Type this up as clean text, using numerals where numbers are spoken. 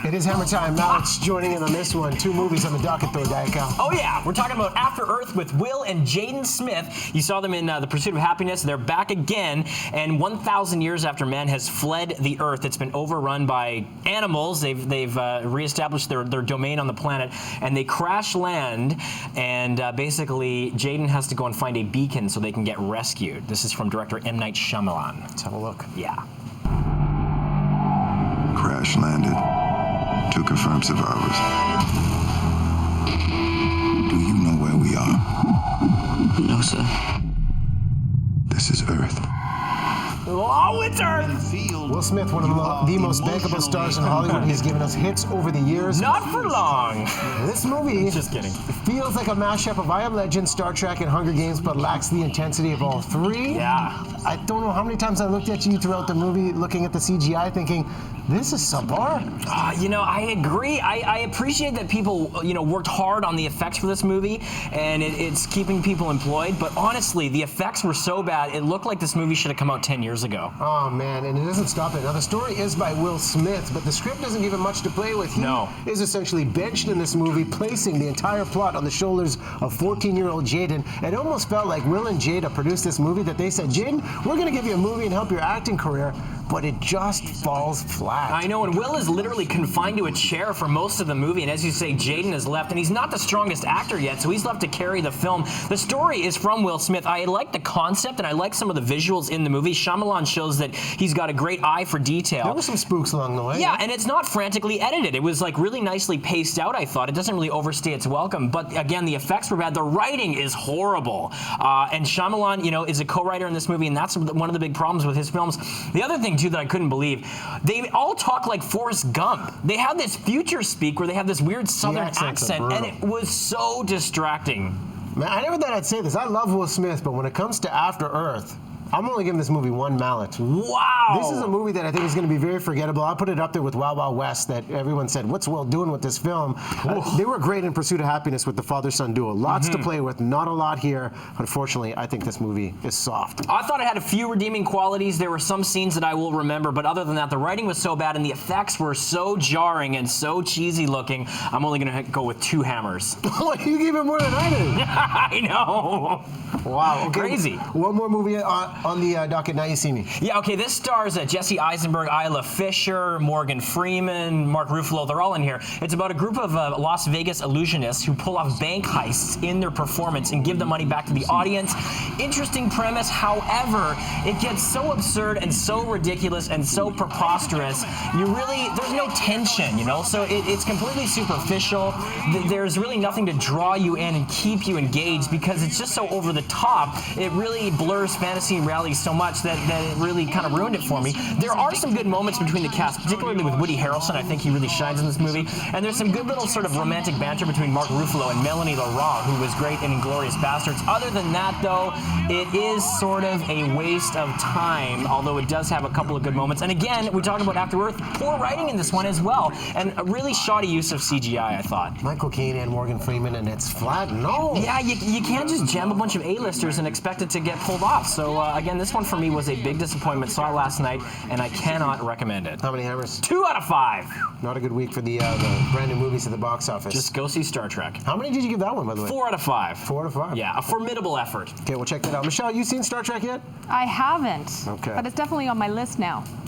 It is Hammer Time. Alex joining in on this one. 2 movies on the docket, though, Diet Cow. Oh, yeah. We're talking about After Earth with Will and Jaden Smith. You saw them in The Pursuit of Happiness. They're back again. And 1,000 years after man has fled the Earth, it's been overrun by animals. They've reestablished their domain on the planet. And they crash land. And basically, Jaden has to go and find a beacon so they can get rescued. This is from director M. Night Shyamalan. Let's have a look. Yeah. Crash landed. 2 confirmed survivors. Do you know where we are? No, sir. This is Earth. Oh, it's Earth! Will Smith, one of the most bankable stars in Hollywood. He's given us hits over the years. Not for long. This movie Just kidding. feels like a mashup of I Am Legend, Star Trek, and Hunger Games, but lacks the intensity of all 3. Yeah. I don't know how many times I looked at you throughout the movie, looking at the CGI, thinking, this is subpar. You know, I agree. I appreciate that people, worked hard on the effects for this movie, and it's keeping people employed. But honestly, the effects were so bad, it looked like this movie should have come out 10 years ago. Oh, man, and it doesn't stop it. Now, the story is by Will Smith, but the script doesn't give him much to play with. He is essentially benched in this movie, placing the entire plot on the shoulders of 14-year-old Jaden. It almost felt like Will and Jada produced this movie that they said, Jaden, we're going to give you a movie and help your acting career, but it just falls flat. I know, and Will is literally confined to a chair for most of the movie, and as you say, Jaden is left, and he's not the strongest actor yet, so he's left to carry the film. The story is from Will Smith. I like the concept, and I like some of the visuals in the movie. Shyamalan shows that he's got a great eye for detail. There were some spooks along the way. Yeah, and it's not frantically edited. It was like really nicely paced out, I thought. It doesn't really overstay its welcome, but again, the effects were bad. The writing is horrible. And Shyamalan, is a co-writer in this movie, and that's one of the big problems with his films. The other thing, too, that I couldn't believe, they all talk like Forrest Gump. They have this future speak where they have this weird southern accent, and it was so distracting. Man, I never thought I'd say this. I love Will Smith, but when it comes to After Earth, I'm only giving this movie 1 mallet. Wow! This is a movie that I think is going to be very forgettable. I'll put it up there with Wild Wild West, that everyone said, what's Will doing with this film? They were great in Pursuit of Happiness with the father-son duo. Lots to play with, not a lot here. Unfortunately, I think this movie is soft. I thought it had a few redeeming qualities. There were some scenes that I will remember, but other than that, the writing was so bad and the effects were so jarring and so cheesy looking, I'm only going to go with 2 hammers. You gave it more than I did. I know. Wow. Okay. Crazy. One more movie on the docket, Now You See Me. Yeah, okay, this stars Jesse Eisenberg, Isla Fisher, Morgan Freeman, Mark Ruffalo. They're all in here. It's about a group of Las Vegas illusionists who pull off bank heists in their performance and give the money back to the audience. Interesting premise, however, it gets so absurd and so ridiculous and so preposterous. There's no tension, so it's completely superficial. There's really nothing to draw you in and keep you engaged because it's just so over the top. It really blurs fantasy and reality so much that it really kind of ruined it for me. There are some good moments between the cast, particularly with Woody Harrelson. I think he really shines in this movie. And there's some good little sort of romantic banter between Mark Ruffalo and Melanie Laurent, who was great in Inglourious Bastards. Other than that, though, it is sort of a waste of time, although it does have a couple of good moments. And again, we talk about After Earth, poor writing in this one as well, and a really shoddy use of CGI, I thought. Michael Caine and Morgan Freeman, and it's flat. No. Yeah, you can't just jam a bunch of A-listers and expect it to get pulled off. So again, this one for me was a big disappointment. Saw it last night, and I cannot recommend it. How many hammers? 2 out of 5. Not a good week for the brand new movies at the box office. Just go see Star Trek. How many did you give that one, by the way? 4 out of 5. 4 out of 5? Yeah, a formidable effort. Okay, we'll check that out. Michelle, you seen Star Trek yet? I haven't. Okay. But it's definitely on my list now.